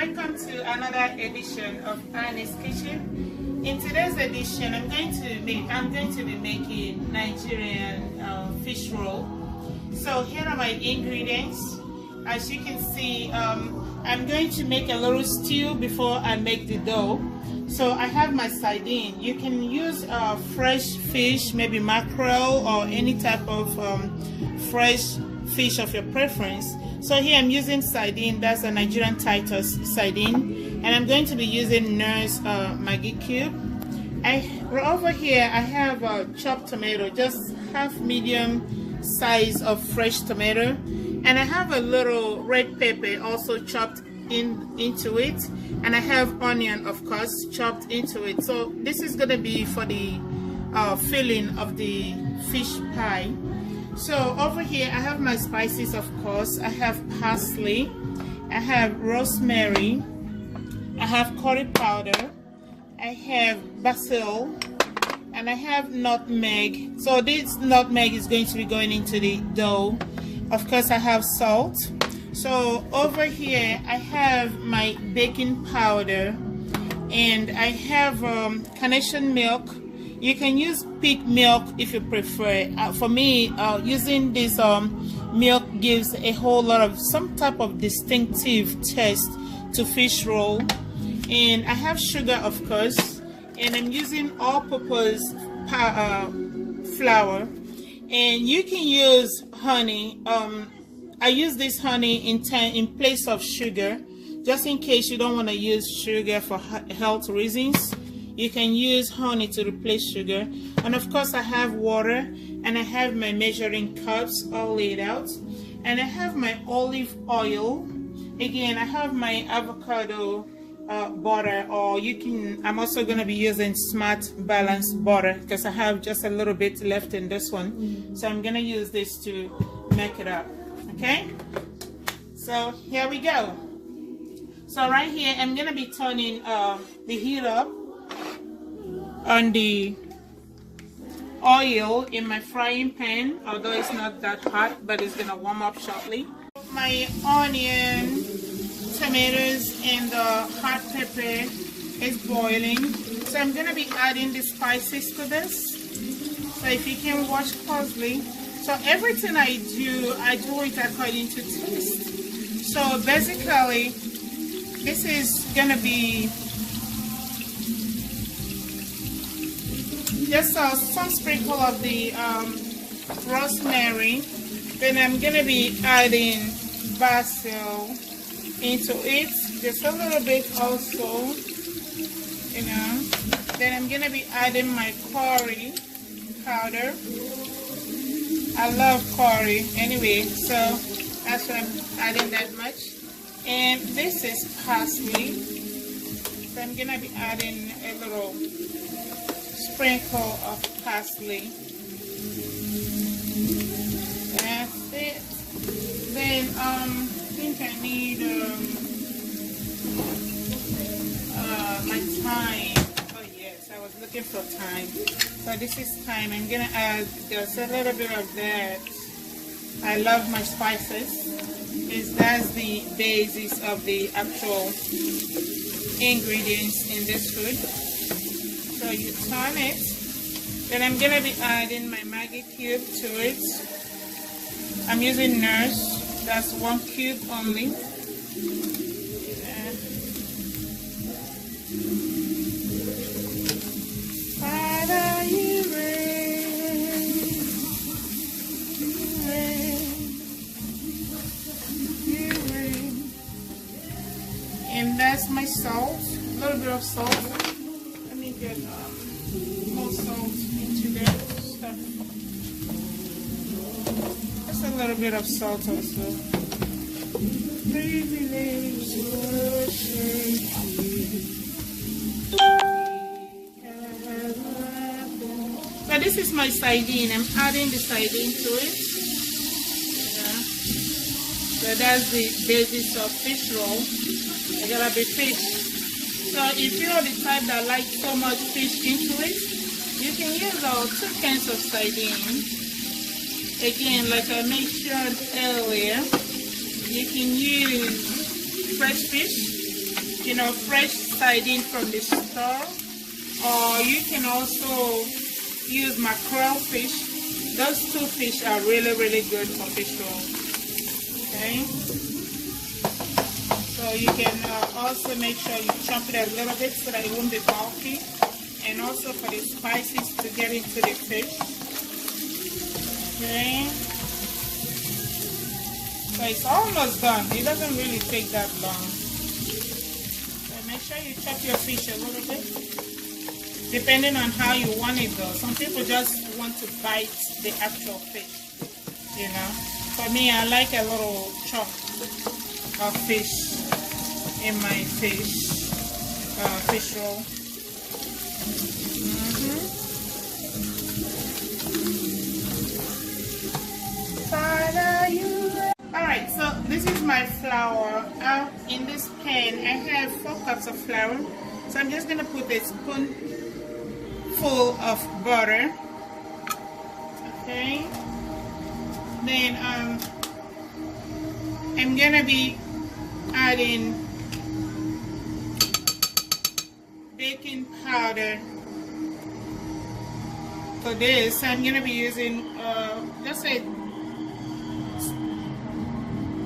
welcome to another edition of Annie's Kitchen. In today's edition, I'm going to be making Nigerian fish roll. So here are my ingredients. As you can see, I'm going to make a little stew before I make the dough. So I have my sardine. You can use fresh fish, maybe mackerel or any type of fresh fish of your preference. So here I'm using sardine, that's a Nigerian Titus sardine, and I'm going to be using Knorr Maggie cube. Over here I have chopped tomato, just half medium size of fresh tomato, and I have a little red pepper also chopped into it, and I have onion, of course, chopped into it. So this is going to be for the filling of the fish pie. So over here I have my spices, of course. I have parsley, I have rosemary, I have curry powder, I have basil, and I have nutmeg. So this nutmeg is going to be going into the dough. Of course I have salt. So over here I have my baking powder, and I have carnation milk. You can use pig milk if you prefer. For me, using this milk gives a whole lot of some type of distinctive taste to fish roll. And I have sugar, of course, and I'm using all-purpose flour. And you can use honey. I use this honey in place of sugar, just in case you don't want to use sugar for health reasons. You can use honey to replace sugar. And of course I have water, and I have my measuring cups all laid out, and I have my olive oil. Again, I have my avocado butter, or I'm also going to be using Smart Balanced butter because I have just a little bit left in this one. So I'm going to use this to make it up. Okay, so here we go. So right here I'm going to be turning the heat up on the oil in my frying pan, although it's not that hot, but it's gonna warm up shortly. My onion, tomatoes, and the hot pepper is boiling, so I'm gonna be adding the spices to this. So if you can watch closely, so everything I do it according to taste. So basically this is gonna be just some sprinkle of the rosemary. Then I'm gonna be adding basil into it, just a little bit also, you know. Then I'm gonna be adding my curry powder. I love curry anyway, so that's why I'm adding that much. And this is parsley, so I'm gonna be adding a little sprinkle of parsley. That's it. Then I think I need my thyme. Oh yes, I was looking for thyme. So this is thyme. I'm gonna add just a little bit of that. I love my spices. That's the basis of the actual ingredients in this food. So you turn it, then I'm going to be adding my Maggie cube to it. I'm using Knorr's, that's 1 cube only. Father, you reign, you reign. And that's my salt, a little bit of salt. Get more salt into that stuff. Just a little bit of salt also. Privilege worship you. So this is my sardine. I'm adding the sardine to it. Yeah. So that's the basis of fish roll. I gotta be fish. So if you're the type that likes so much fish into it, you can use 2 cans of sardine. Again, like I mentioned earlier, you can use fresh fish you know, fresh sardine from the store, or you can also use mackerel fish. Those two fish are really, really good for fish roll. Okay. So you can also make sure you chop it a little bit so that it won't be bulky, and also for the spices to get into the fish. Okay. So it's almost done. It doesn't really take that long. So make sure you chop your fish a little bit, depending on how you want it though. Some people just want to bite the actual fish, you know. For me, I like a little chop of fish in my fish roll. Alright, so this is my flour. In this pan, I have 4 cups of flour. So I'm just going to put a spoonful of butter. Okay. Then I'm going to be adding baking powder for this. I'm going to be using just a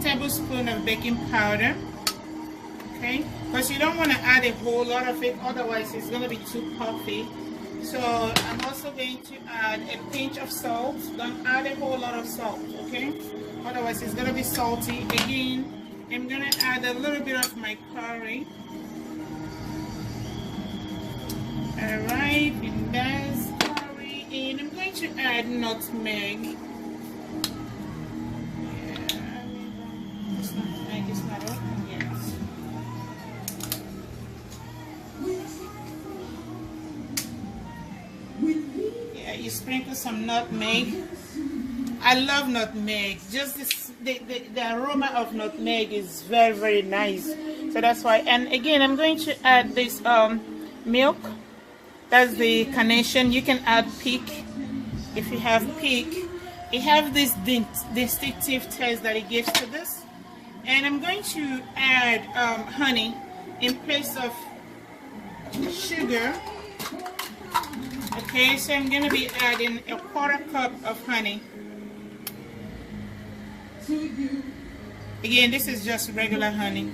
tablespoon of baking powder. Okay, because you don't want to add a whole lot of it, otherwise it's going to be too puffy. So I'm also going to add a pinch of salt. Don't add a whole lot of salt, okay, otherwise it's going to be salty. Again, I'm going to add a little bit of my curry. Alright, and that's curry, and I'm going to add nutmeg. You sprinkle some nutmeg. I love nutmeg. Just this, the aroma of nutmeg is very, very nice. So that's why. And again, I'm going to add this milk. That's the carnation. You can add peak if you have peak. It has this distinctive taste that it gives to this. And I'm going to add honey in place of sugar. Okay, so I'm going to be adding a 1/4 cup of honey. Again, this is just regular honey.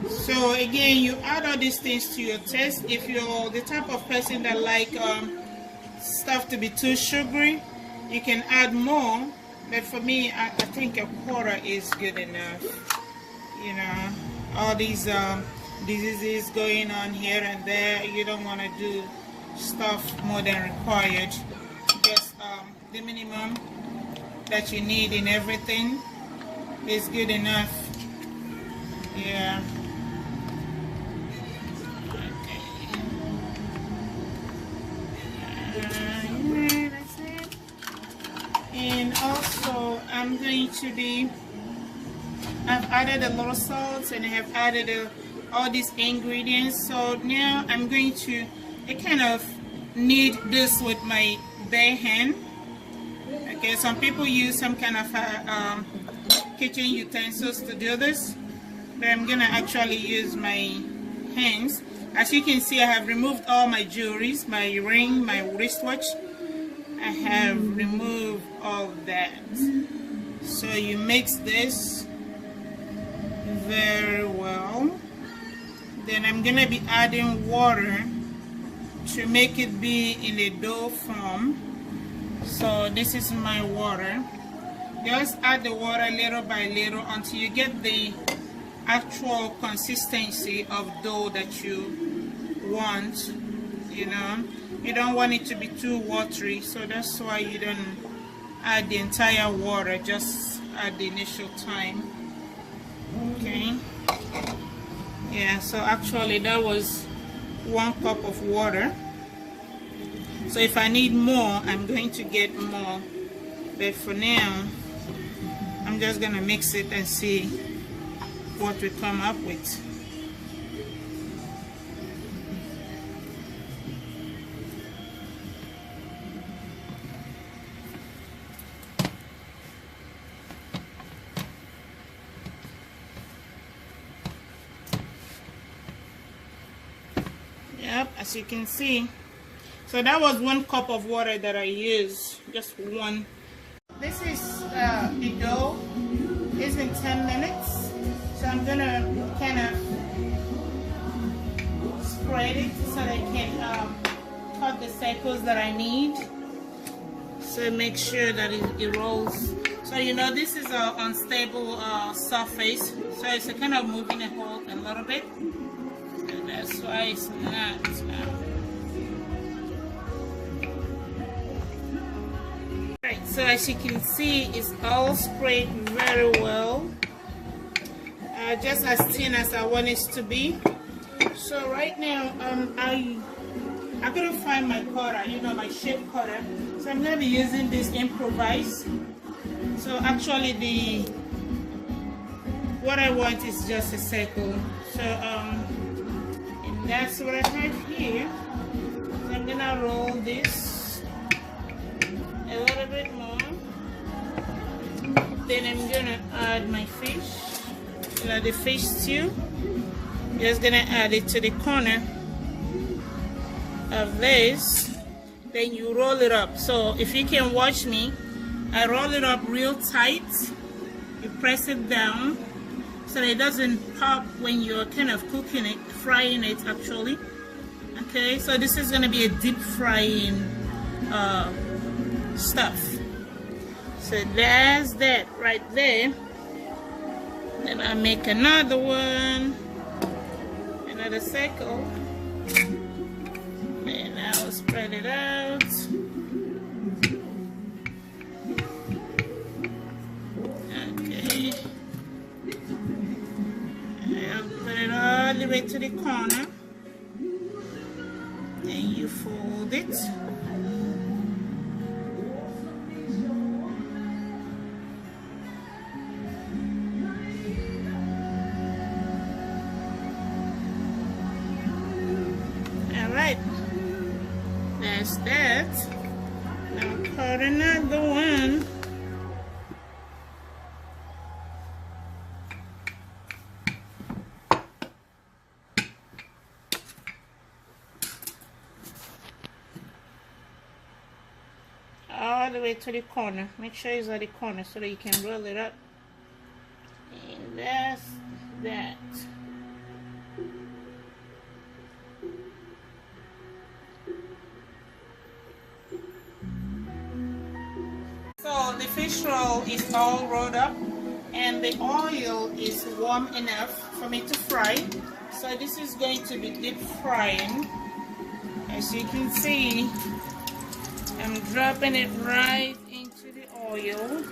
So again, you add all these things to your taste. If you're the type of person that like stuff to be too sugary, you can add more. But for me, I think a 1/4 is good enough. You know, all these diseases going on here and there, you don't want to do stuff more than required. Just the minimum that you need in everything is good enough. Yeah. Okay. That's it. And also, I'm going to be, I've added a little salt and I have added all these ingredients. So now I'm going to kind of knead this with my bare hand. Okay, some people use some kind of kitchen utensils to do this, but I'm gonna actually use my hands. As you can see, I have removed all my jewelries, my ring, my wristwatch. I have removed all of that. So you mix this very well. Then I'm gonna be adding water to make it be in a dough form. So this is my water. Just add the water little by little until you get the actual consistency of dough that you want. You know, you don't want it to be too watery, so that's why you don't add the entire water, just at the initial time. Okay, yeah, so actually that was 1 cup of water. So if I need more, I'm going to get more, but for now I'm just gonna mix it and see what we come up with. Yep, as you can see. So that was 1 cup of water that I used, just one. This is the dough. It's in 10 minutes. So I'm gonna kind of spread it so that I can cut the circles that I need. So make sure that it rolls. So you know this is an unstable surface, so it's kind of moving it a little bit. So that's why it's not. Right. So as you can see, it's all sprayed very well, just as thin as I want it to be. So right now, I couldn't find my cutter, you know, my shape cutter. So I'm gonna be using this improvised. So actually, what I want is just a circle. So and that's what I have here. So I'm gonna roll this a little bit more. Then I'm gonna add my fish, you know, the fish stew. Just gonna add it to the corner of this. Then you roll it up. So if you can watch me, I roll it up real tight. You press it down so that it doesn't pop when you're kind of cooking it, frying it actually. Okay, so this is gonna be a deep frying stuff. So that's that right there. Then I make another one, another circle. And I'll spread it out. Okay. I'll put it all the way to the corner. Then you fold it. Alright. That's that. Now cut another one. All the way to the corner. Make sure it's at the corner so that you can roll it up. And that's that. So the fish roll is all rolled up and the oil is warm enough for me to fry. So this is going to be deep frying. As you can see, I'm dropping it right into the oil.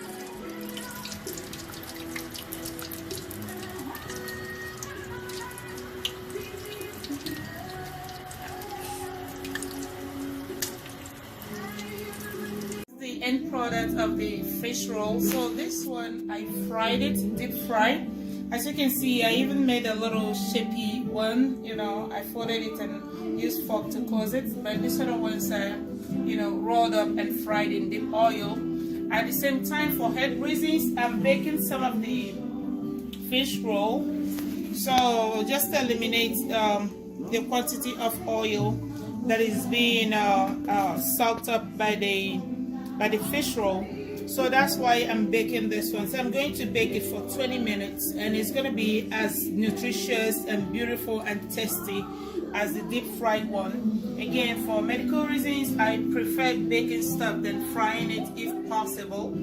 The end product of the fish roll. So this one I fried it, deep fried. As you can see, I even made a little shapey one, you know, I folded it and used fork to close it. But this other one's you know, rolled up and fried in deep oil. At the same time, for health reasons, I'm baking some of the fish roll. So just to eliminate the quantity of oil that is being soaked up by the fish roll. So that's why I'm baking this one. So I'm going to bake it for 20 minutes and it's going to be as nutritious and beautiful and tasty as the deep fried one. Again, for medical reasons, I prefer baking stuff than frying it if possible.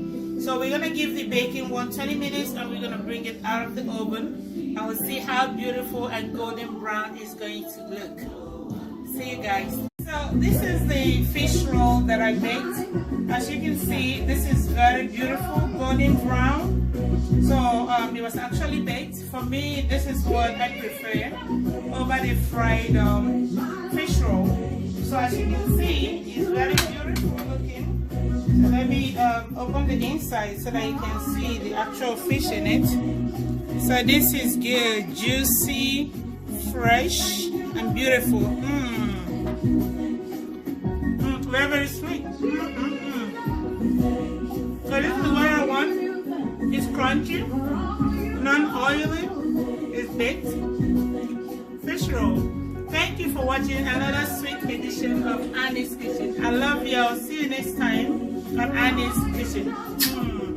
So we're going to give the baking 20 minutes and we're going to bring it out of the oven and we'll see how beautiful and golden brown it's going to look. See you guys. So this is the fish roll that I baked. As you can see, this is very beautiful, golden brown. So it was actually baked. For me, this is what I prefer over the fried fish roll. So as you can see, it's very beautiful looking. So let me open the inside so that you can see the actual fish in it. So this is good, juicy, fresh, and beautiful. Very, very sweet. So this is what I want. It's crunchy, non-oily, it's baked. Fish roll. Thank you for watching another sweet edition of Annie's Kitchen. I love you all. See you next time on Annie's Kitchen.